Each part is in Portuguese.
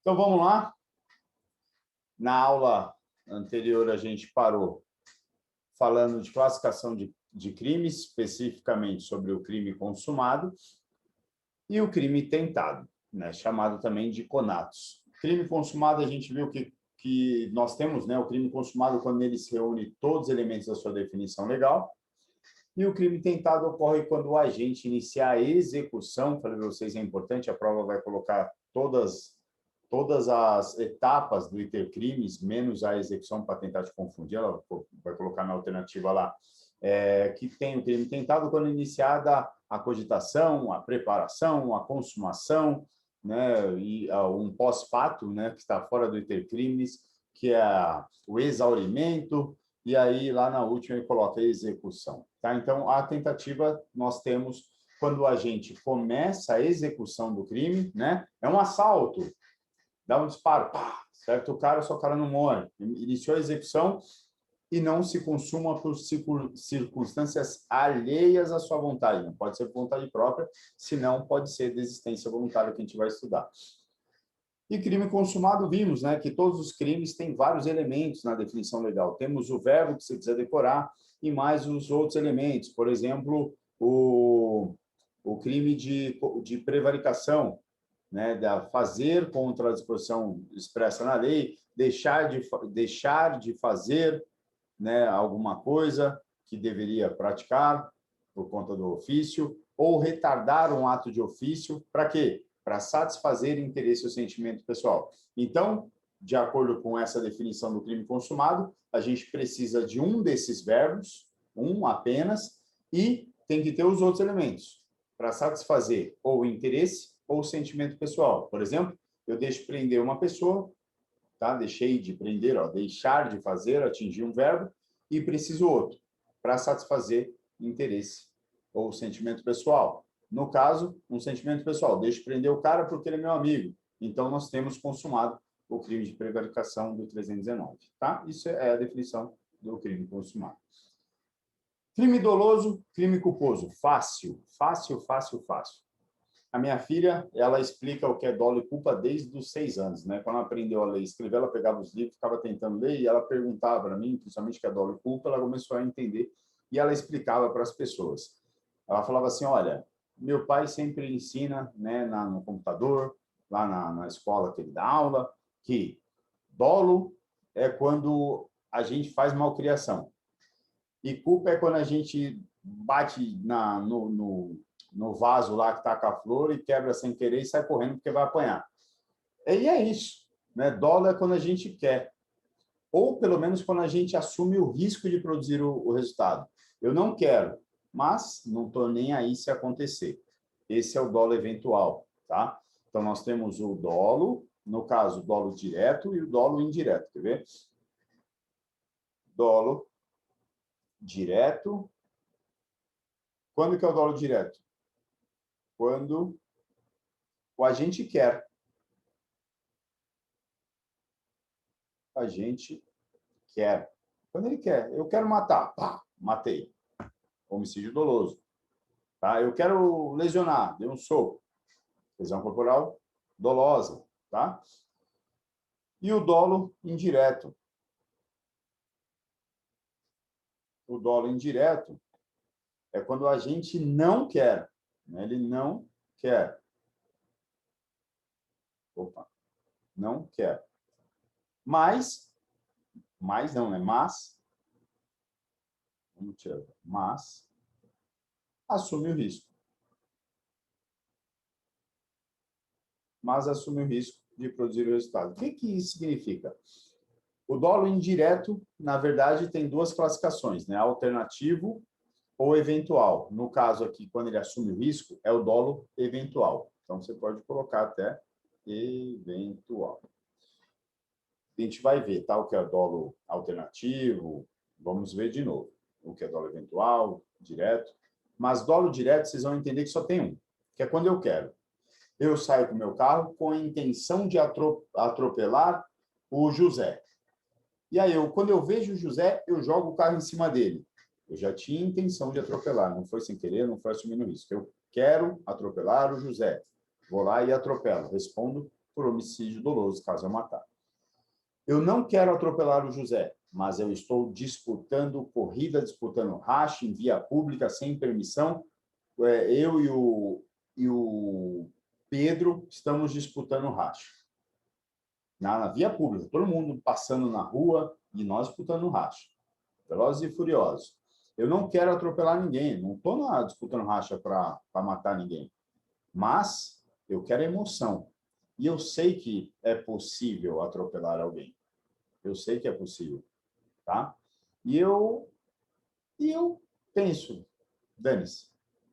Então, vamos lá. Na aula anterior, a gente parou falando de classificação de crimes, especificamente sobre o crime consumado e o crime tentado, né, chamado também de conatos. Crime consumado, a gente viu que nós temos, né, o crime consumado quando ele se reúne todos os elementos da sua definição legal, e o crime tentado ocorre quando o agente inicia a execução. Falei para vocês, é importante, a prova vai colocar todas as etapas do intercrimes, menos a execução, para tentar te confundir, ela vai colocar na alternativa lá, que tem o crime tentado quando iniciada a cogitação, a preparação, a consumação, né, e um pós-fato, né, que está fora do intercrimes, que é o exaurimento, e aí lá na última ele coloca a execução. Tá? Então, a tentativa nós temos quando o agente começa a execução do crime, né, é um assalto, dá um disparo, pá, certo o cara, só o cara não morre. Iniciou a execução e não se consuma por circunstâncias alheias à sua vontade. Não pode ser por vontade própria, senão pode ser desistência voluntária, que a gente vai estudar. E crime consumado, vimos, né, que todos os crimes têm vários elementos na definição legal. Temos o verbo que você precisa decorar e mais os outros elementos. Por exemplo, o crime de prevaricação, né, da fazer contra a disposição expressa na lei, deixar de fazer, né, alguma coisa que deveria praticar por conta do ofício, ou retardar um ato de ofício, para quê? Para satisfazer interesse ou sentimento pessoal. Então, de acordo com essa definição do crime consumado, a gente precisa de um desses verbos, um apenas, e tem que ter os outros elementos para satisfazer ou interesse ou sentimento pessoal. Por exemplo, eu deixo prender uma pessoa, tá? Deixei de prender, ó, deixar de fazer, atingir um verbo, e preciso outro para satisfazer interesse ou sentimento pessoal. No caso, um sentimento pessoal, deixo prender o cara porque ele é meu amigo. Então, nós temos consumado o crime de prevaricação do 319, tá? Isso é a definição do crime consumado. Crime doloso, crime culposo. Fácil, fácil, fácil, fácil. A minha filha, ela explica o que é dolo e culpa desde os 6 anos, né? Quando ela aprendeu a ler e escrever, ela pegava os livros, ficava tentando ler, e ela perguntava para mim, principalmente o que é dolo e culpa, ela começou a entender, e ela explicava para as pessoas. Ela falava assim, olha, meu pai sempre ensina, né, no computador, lá na escola que ele dá aula, que dolo é quando a gente faz malcriação, e culpa é quando a gente bate no vaso lá que está com a flor e quebra sem querer e sai correndo porque vai apanhar. E é isso, né? Dolo é quando a gente quer, ou pelo menos quando a gente assume o risco de produzir o resultado. Eu não quero, mas não estou nem aí se acontecer. Esse é o dolo eventual, tá? Então, nós temos o dolo, no caso, o dolo direto e o dolo indireto. Quer ver? Dolo direto. Quando que é o dolo direto? Quando o agente quer. A gente quer. Quando ele quer. Eu quero matar. Pá, matei. Homicídio doloso. Tá? Eu quero lesionar. Dei um soco. Lesão corporal dolosa. Tá? E o dolo indireto. O dolo indireto é quando a gente não quer. Né? Ele não quer. Opa. Não quer. Mas não, né? Vamos tirar. Mas assume o risco. Mas assume o risco de produzir o resultado. O que isso significa? O dolo indireto, na verdade, tem duas classificações, né? Alternativo ou eventual. No caso aqui, quando ele assume o risco, é o dolo eventual. Então, você pode colocar até eventual. A gente vai ver, tá? O que é dolo alternativo, vamos ver de novo. O que é dolo eventual, direto. Mas dolo direto, vocês vão entender que só tem um, que é quando eu quero. Eu saio com o meu carro com a intenção de atropelar o José. E aí, quando eu vejo o José, eu jogo o carro em cima dele. Eu já tinha intenção de atropelar, não foi sem querer, não foi assumindo risco. Eu quero atropelar o José. Vou lá e atropelo. Respondo por homicídio doloso, caso eu matar. Eu não quero atropelar o José, mas eu estou disputando corrida, disputando racha em via pública, sem permissão. Eu e o Pedro estamos disputando racha. Na via pública, todo mundo passando na rua e nós disputando racha. Velozes e Furiosos. Eu não quero atropelar ninguém, não estou disputando racha para matar ninguém, mas eu quero emoção. E eu sei que é possível atropelar alguém. Eu sei que é possível, tá? E eu penso, dane-se,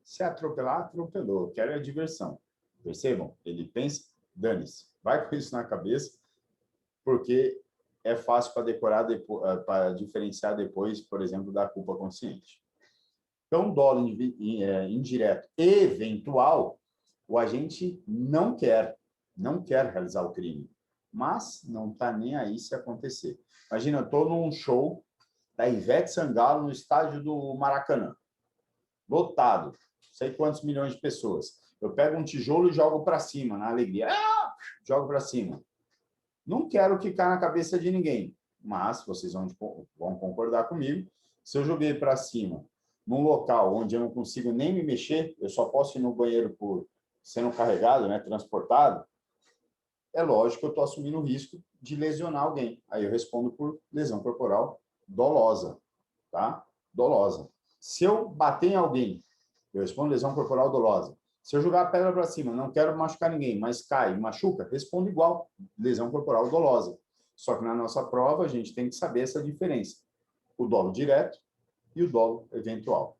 se atropelar, atropelou, eu quero a diversão. Percebam? Ele pensa, dane-se, vai com isso na cabeça, porque é fácil para decorar, para diferenciar depois, por exemplo, da culpa consciente. Então, dolo indireto eventual, o agente não quer realizar o crime, mas não está nem aí se acontecer. Imagina, eu estou num show da Ivete Sangalo no estádio do Maracanã, lotado, não sei quantos milhões de pessoas. Eu pego um tijolo e jogo para cima, na alegria. Jogo para cima. Não quero quicar na cabeça de ninguém, mas vocês vão concordar comigo. Se eu joguei para cima, num local onde eu não consigo nem me mexer, eu só posso ir no banheiro por sendo carregado, né, transportado, é lógico que eu estou assumindo o risco de lesionar alguém. Aí eu respondo por lesão corporal dolosa, tá? Dolosa. Se eu bater em alguém, eu respondo lesão corporal dolosa. Se eu jogar a pedra para cima, não quero machucar ninguém, mas cai, machuca, respondo igual, lesão corporal dolosa. Só que na nossa prova a gente tem que saber essa diferença. O dolo direto e o dolo eventual.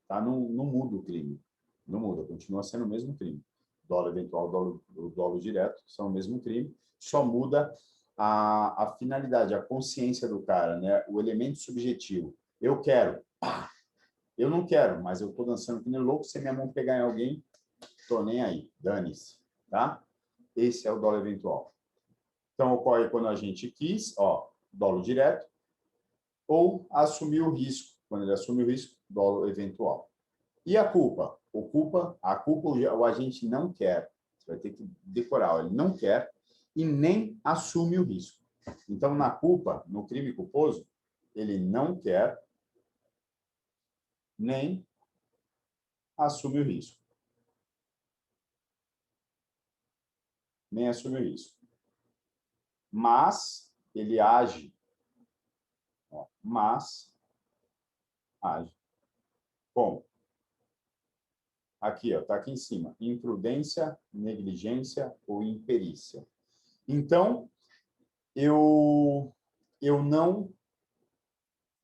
Tá? Não muda o crime. Não muda, continua sendo o mesmo crime. Dolo eventual, dolo direto são o mesmo crime, só muda a finalidade, a consciência do cara, né? O elemento subjetivo. Eu quero, pá! Eu não quero, mas eu estou dançando que nem louco, se minha mão pegar em alguém, estou nem aí, dane-se, tá? Esse é o dolo eventual. Então, ocorre quando a gente quis, ó, dolo direto, ou assumir o risco. Quando ele assume o risco, dolo eventual. E a culpa? A culpa o agente não quer. Você vai ter que decorar, ele não quer e nem assume o risco. Então, na culpa, no crime culposo, ele não quer nem assume o risco. Nem assume o risco. Mas ele age. Ó, mas age. Bom, aqui, ó, tá aqui em cima. Imprudência, negligência ou imperícia. Então, eu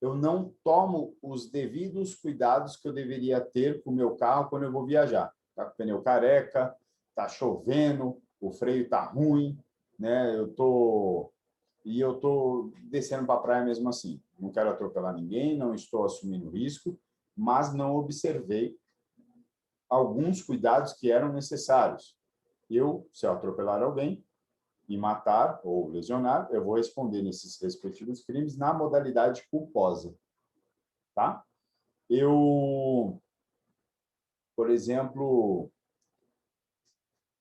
não tomo os devidos cuidados que eu deveria ter com o meu carro quando eu vou viajar. Tá com o pneu careca, tá chovendo, o freio tá ruim, né? Eu tô descendo para a praia mesmo assim. Não quero atropelar ninguém, não estou assumindo risco, mas não observei alguns cuidados que eram necessários. Se eu atropelar alguém e matar ou lesionar, eu vou responder nesses respectivos crimes na modalidade culposa, tá? Por exemplo,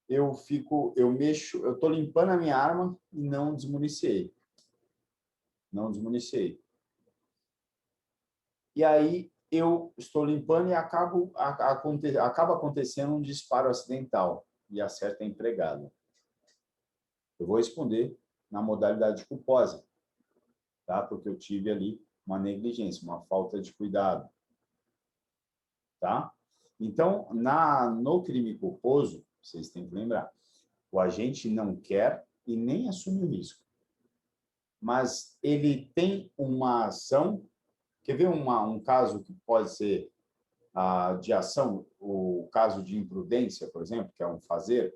eu estou limpando a minha arma e não desmuniciei. Não desmuniciei. E aí eu estou limpando e acaba acontecendo um disparo acidental e acerta a empregada. Eu vou responder na modalidade culposa, tá? Porque eu tive ali uma negligência, uma falta de cuidado, tá? Então, no crime culposo, vocês têm que lembrar, o agente não quer e nem assume o risco. Mas ele tem uma ação. Quer ver um caso que pode ser de ação, o caso de imprudência, por exemplo, que é um fazer?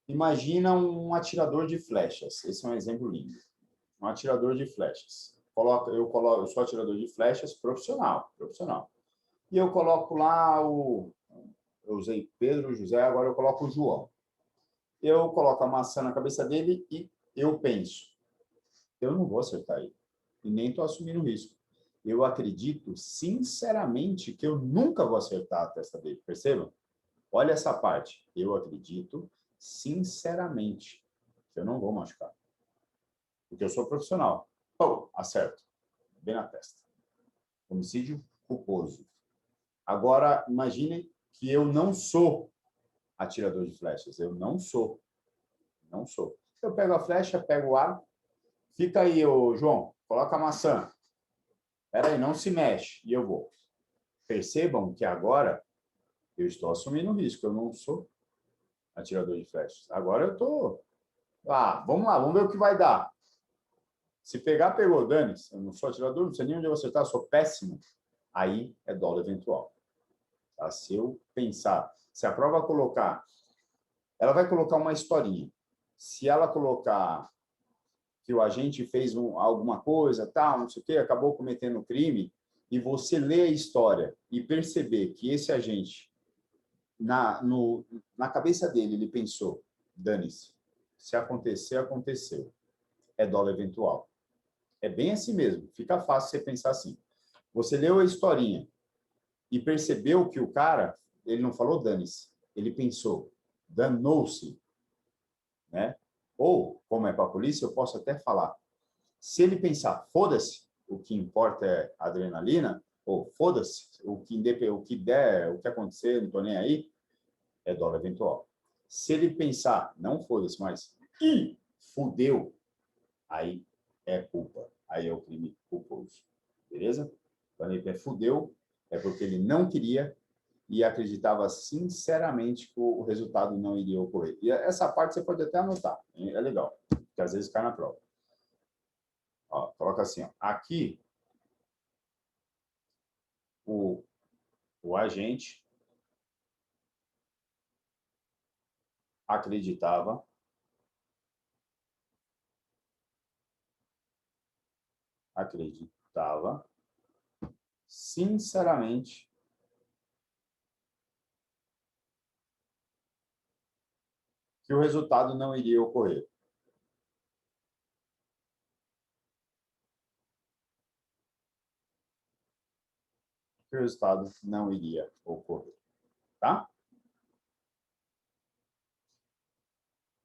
Imagina um atirador de flechas. Esse é um exemplo lindo. Um atirador de flechas. Eu sou atirador de flechas profissional. E eu coloco lá eu usei Pedro, José, agora eu coloco o João. Eu coloco a maçã na cabeça dele e eu penso, eu não vou acertar ele. E nem estou assumindo o risco. Eu acredito, sinceramente, que eu nunca vou acertar a testa dele. Percebam? Olha essa parte. Eu acredito, sinceramente, Eu não vou machucar. Porque eu sou profissional. Pô, acerto. Bem na testa. Homicídio culposo. Agora, imagine que eu não sou atirador de flechas. Eu não sou. Não sou. Eu pego a flecha, pego o ar. Fica aí, ô João. Coloca a maçã. Espera aí, não se mexe. E eu vou. Percebam que agora eu estou assumindo o risco. Eu não sou atirador de flechas. Agora eu estou... vamos lá, vamos ver o que vai dar. Se pegar, pegou. Dane-se. Eu não sou atirador, não sei nem onde eu vou acertar, eu sou péssimo. Aí é dolo eventual. Tá? Se eu pensar, se a prova colocar, ela vai colocar uma historinha. Se ela colocar que o agente fez alguma coisa, tal, não sei o quê, acabou cometendo crime, e você lê a história e perceber que esse agente, na cabeça dele, ele pensou, dane-se, se acontecer, aconteceu. É dolo eventual. É bem assim mesmo, fica fácil você pensar assim. Você leu a historinha e percebeu que o cara, ele não falou dane-se, ele pensou, danou-se, né? Ou, como é para a polícia, eu posso até falar, se ele pensar, foda-se, o que importa é a adrenalina, ou foda-se, o que der, o que acontecer, não estou nem aí, é dolo eventual. Se ele pensar, não foda-se, mas fudeu, aí é culpa, aí é o crime culposo. Beleza? Quando ele fudeu, é porque ele não queria e acreditava sinceramente que o resultado não iria ocorrer. E essa parte você pode até anotar, é legal, porque às vezes cai na prova. Ó, coloca assim, ó. Aqui o agente acreditava sinceramente que o resultado não iria ocorrer. Que o resultado não iria ocorrer, tá?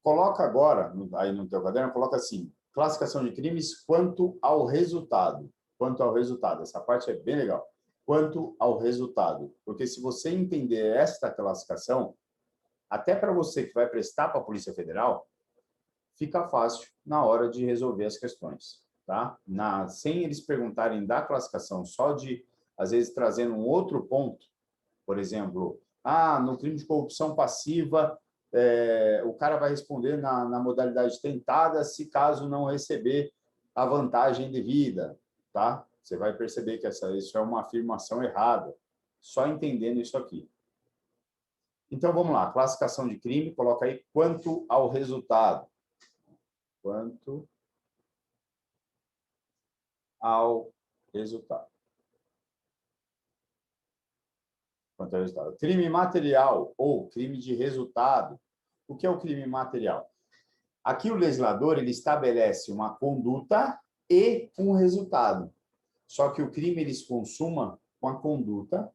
Coloca agora, aí no teu caderno, coloca assim, classificação de crimes quanto ao resultado. Quanto ao resultado. Essa parte é bem legal. Quanto ao resultado. Porque se você entender esta classificação, até para você que vai prestar para a Polícia Federal, fica fácil na hora de resolver as questões, tá? Sem eles perguntarem da classificação, só de, às vezes, trazendo um outro ponto, por exemplo, no crime de corrupção passiva, o cara vai responder na modalidade tentada se caso não receber a vantagem devida, tá? Você vai perceber que isso é uma afirmação errada, só entendendo isso aqui. Então, vamos lá, classificação de crime, coloca aí quanto ao resultado. Quanto ao resultado. Quanto ao resultado. Crime material ou crime de resultado. O que é o crime material? Aqui o legislador ele estabelece uma conduta e um resultado. Só que o crime ele se consuma com a conduta,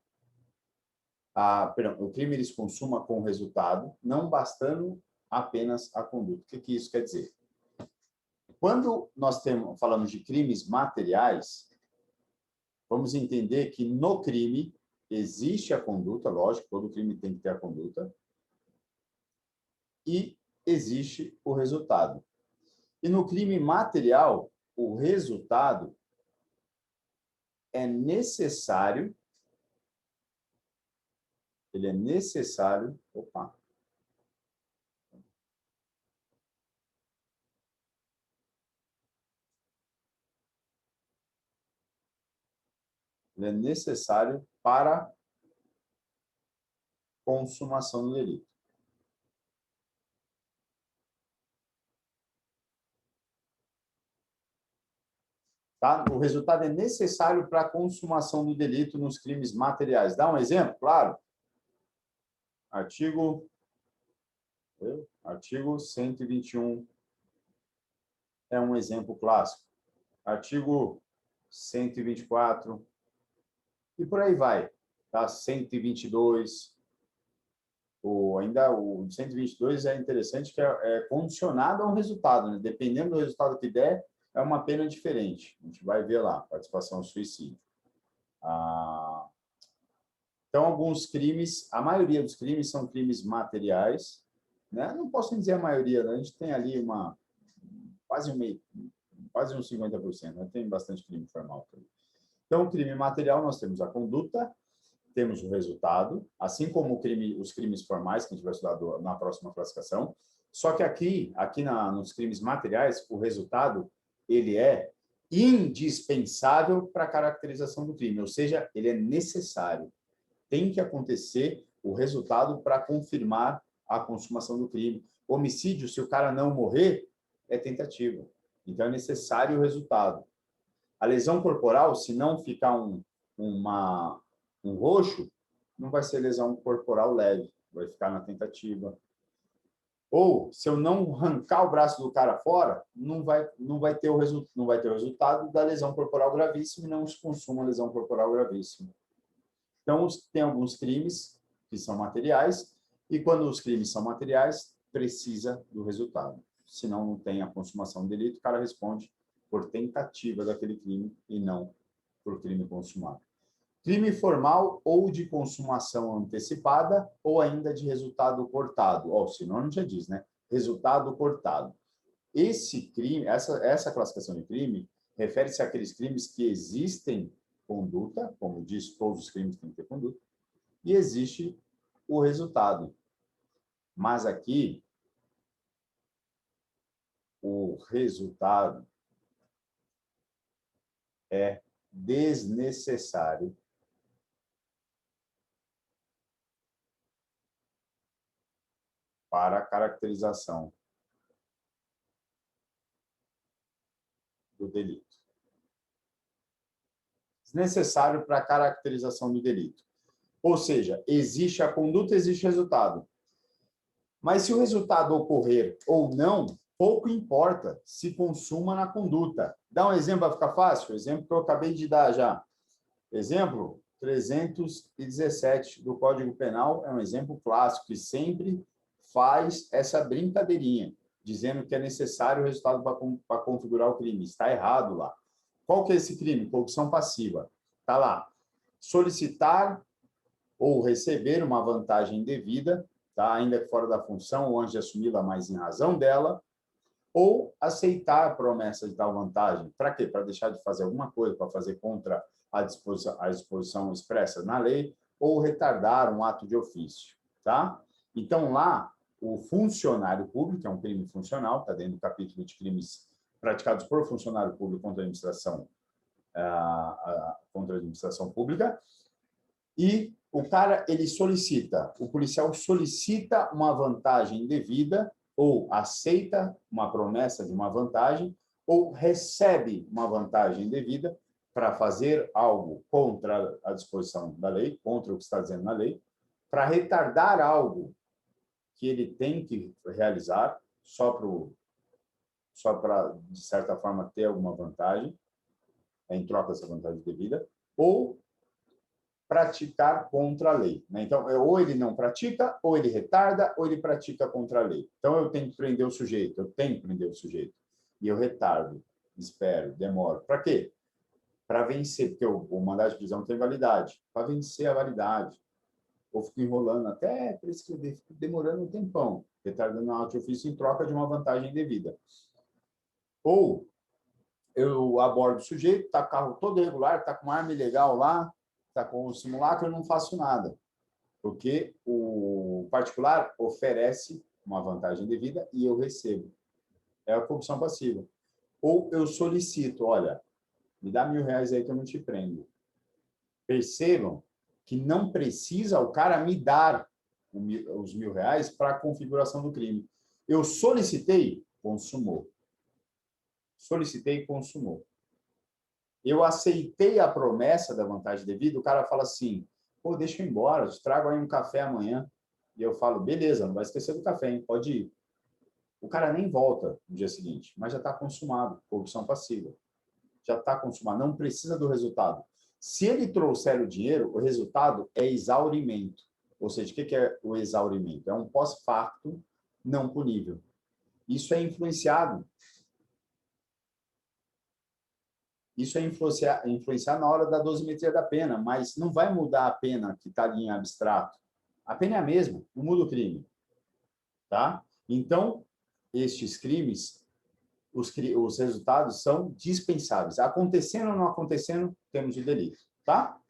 o crime ele se consuma com o resultado, não bastando apenas a conduta. O que isso quer dizer? Quando nós falamos de crimes materiais, vamos entender que no crime existe a conduta, lógico, todo crime tem que ter a conduta, e existe o resultado. E no crime material, o resultado é necessário, ele é necessário, ele é necessário para consumação do delito. Tá? O resultado é necessário para a consumação do delito nos crimes materiais. Dá um exemplo? Claro. Artigo 121 é um exemplo clássico. Artigo 124 e por aí vai. Tá? 122. Ainda o 122 é interessante que é condicionado a um resultado, né? Dependendo do resultado que der, é uma pena diferente. A gente vai ver lá, participação ao suicídio. Então, alguns crimes, a maioria dos crimes são crimes materiais, né? Não posso dizer a maioria, né? A gente tem ali quase uns 50%, né? Tem bastante crime formal também. Então, o crime material, nós temos a conduta, temos o resultado, assim como os crimes formais, que a gente vai estudar na próxima classificação. Só que aqui nos crimes materiais, o resultado ele é indispensável para a caracterização do crime, ou seja, ele é necessário. Tem que acontecer o resultado para confirmar a consumação do crime. Homicídio, se o cara não morrer, é tentativa. Então, é necessário o resultado. A lesão corporal, se não ficar um roxo, não vai ser lesão corporal leve, vai ficar na tentativa. Ou, se eu não arrancar o braço do cara fora, não vai ter o resultado da lesão corporal gravíssima e não se consuma lesão corporal gravíssima. Então, tem alguns crimes que são materiais, e quando os crimes são materiais, precisa do resultado. Senão, não tem a consumação do delito, o cara responde por tentativa daquele crime e não por crime consumado. Crime formal ou de consumação antecipada ou ainda de resultado cortado. O sinônimo já diz, né? Resultado cortado. Esse crime, essa classificação de crime, refere-se àqueles crimes que existem conduta, como diz, todos os crimes têm que ter conduta, e existe o resultado. Mas aqui, o resultado é desnecessário para a caracterização do delito. Desnecessário para a caracterização do delito. Ou seja, existe a conduta, existe o resultado. Mas se o resultado ocorrer ou não, pouco importa se consuma na conduta. Dá um exemplo, vai ficar fácil? O exemplo que eu acabei de dar já. Exemplo 317 do Código Penal é um exemplo clássico que sempre faz essa brincadeirinha, dizendo que é necessário o resultado para configurar o crime. Está errado lá. Qual que é esse crime? Corrupção passiva. Está lá. Solicitar ou receber uma vantagem indevida, tá? Ainda que fora da função ou antes de assumi-la, mas em razão dela, ou aceitar a promessa de tal vantagem. Para quê? Para deixar de fazer alguma coisa, para fazer contra a disposição expressa na lei, ou retardar um ato de ofício. Tá? Então, lá, o funcionário público, é um crime funcional, está dentro do capítulo de crimes praticados por funcionário público contra a administração pública, e o cara, o policial solicita uma vantagem indevida, ou aceita uma promessa de uma vantagem, ou recebe uma vantagem indevida para fazer algo contra a disposição da lei, contra o que está dizendo na lei, para retardar algo que ele tem que realizar só para, de certa forma, ter alguma vantagem, em troca dessa vantagem devida, ou praticar contra a lei. Né? Então, ou ele não pratica, ou ele retarda, ou ele pratica contra a lei. Então, eu tenho que prender o sujeito, e eu retardo, espero, demoro. Para quê? Para vencer, porque o mandado de prisão tem validade, para vencer a validade. Ou fico enrolando até prescrever, fico demorando um tempão, retardando um auto de ofício em troca de uma vantagem devida. Ou eu abordo o sujeito, está com o carro todo irregular, está com uma arma ilegal lá, está com o simulacro, eu não faço nada, porque o particular oferece uma vantagem devida e eu recebo. É a corrupção passiva. Ou eu solicito, olha, me dá R$1.000 aí que eu não te prendo. Percebam que não precisa o cara me dar os R$1.000 para a configuração do crime. Eu solicitei, consumou. Solicitei, consumou. Eu aceitei a promessa da vantagem devida, o cara fala assim, pô, deixa eu ir embora, te trago aí um café amanhã. E eu falo, beleza, não vai esquecer do café, hein? Pode ir. O cara nem volta no dia seguinte, mas já está consumado, corrupção passiva. Já está consumado, não precisa do resultado. Se ele trouxer o dinheiro, o resultado é exaurimento. Ou seja, o que é o exaurimento? É um pós-facto não punível. Isso é influenciado. Isso é influenciar na hora da dosimetria da pena, mas não vai mudar a pena que está ali em abstrato. A pena é a mesma, não muda o crime. Tá? Então, estes crimes, os resultados são dispensáveis. Acontecendo ou não acontecendo, temos de delito. Tá?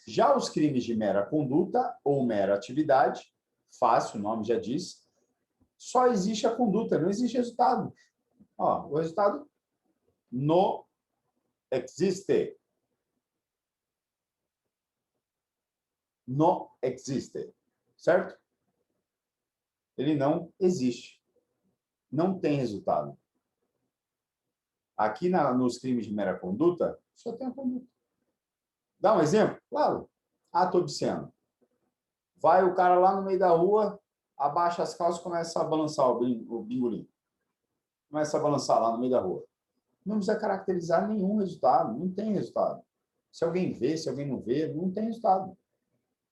Já os crimes de mera conduta ou mera atividade, fácil, o nome já diz, só existe a conduta, não existe resultado. Ó, o resultado não existe. Não existe. Certo? Ele não existe. Não tem resultado. Aqui nos crimes de mera conduta, só tem a conduta. Dá um exemplo? Claro. Ato obsceno. Vai o cara lá no meio da rua, abaixa as calças e começa a balançar o bingolim. Começa a balançar lá no meio da rua. Não precisa caracterizar nenhum resultado. Não tem resultado. Se alguém vê, se alguém não vê, não tem resultado.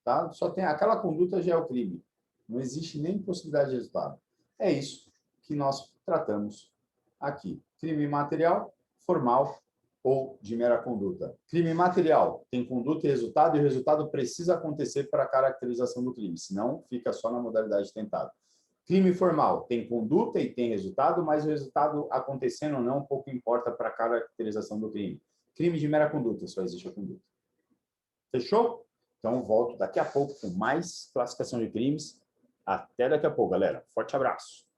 Tá? Só tem aquela conduta já é o crime. Não existe nem possibilidade de resultado. É isso que nós tratamos aqui. Crime material, formal ou de mera conduta. Crime material tem conduta e o resultado precisa acontecer para a caracterização do crime, senão fica só na modalidade tentado. Crime formal tem conduta e tem resultado, mas o resultado acontecendo ou não pouco importa para a caracterização do crime. Crime de mera conduta, só existe a conduta. Fechou? Então, volto daqui a pouco com mais classificação de crimes. Até daqui a pouco, galera. Forte abraço.